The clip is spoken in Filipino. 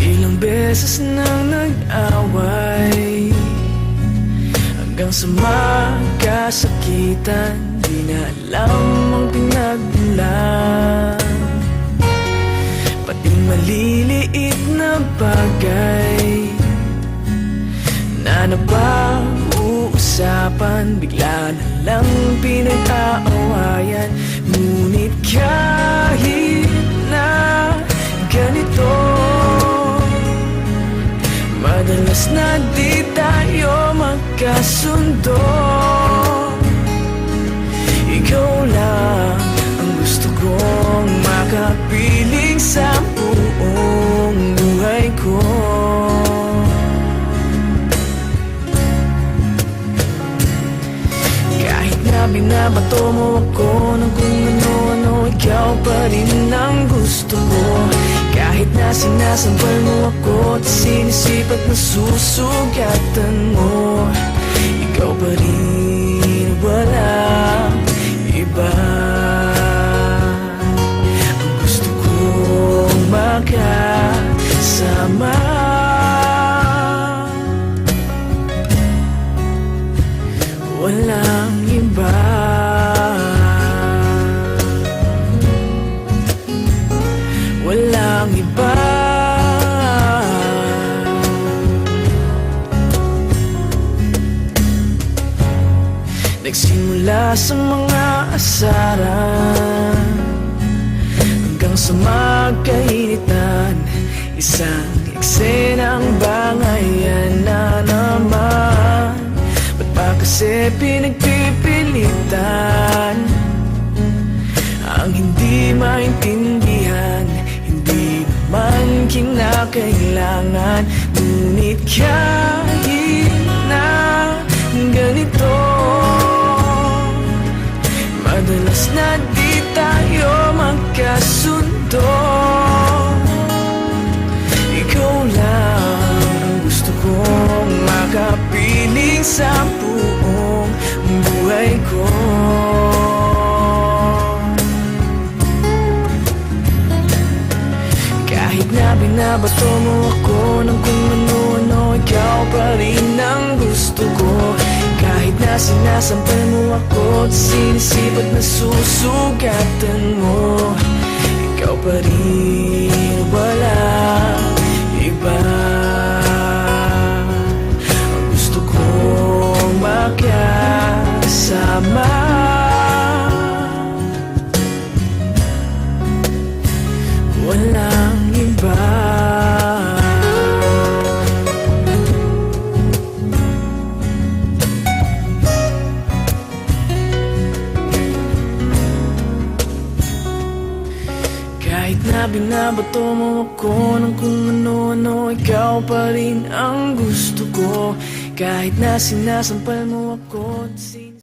Ilang beses nang nag-away hanggang sa magkasakitan, di na alam ang pinagmulan. Pati maliliit na bagay na napag-uusapan, bigla na lang pinag-aawayan. Ngunit kahit na ganito, madalas na di tayo magkasundo. Ikaw lang ang gusto kong makapiling sa buong buhay ko. Kahit na binabato mo ako ng kung ano-ano, ikaw pa rin ang gusto ko. Kahit na sinasampal mo ako at sinisipat na susugatan mo, ikaw pa rin, walang iba. Ang gusto kong makasama, walang iba. Walang iba. Nagsimula sa mga asaran hanggang sa magkainitan, isang eksenang bangayan na naman. Ba't ba kasi pinagpipilitan ang hindi maintindihan? Hindi naman kinakailangan. Ngunit kahit na ganito, madalas na di tayo magkasundo. Ikaw lang ang gusto kong makapiling sa buong buhay ko. Kahit na binabato mo ako ng kung ano-ano, ikaw pa rin ang gusto ko. Kahit na sinasampal mo ako at sinisipat na susugatan mo, ikaw pa rin, walang iba. Ang gusto kong makasama, walang iba. Kahit na binabato mo ako ng kung ano-ano, ikaw pa rin ang gusto ko. Kahit na sinasampal mo ako at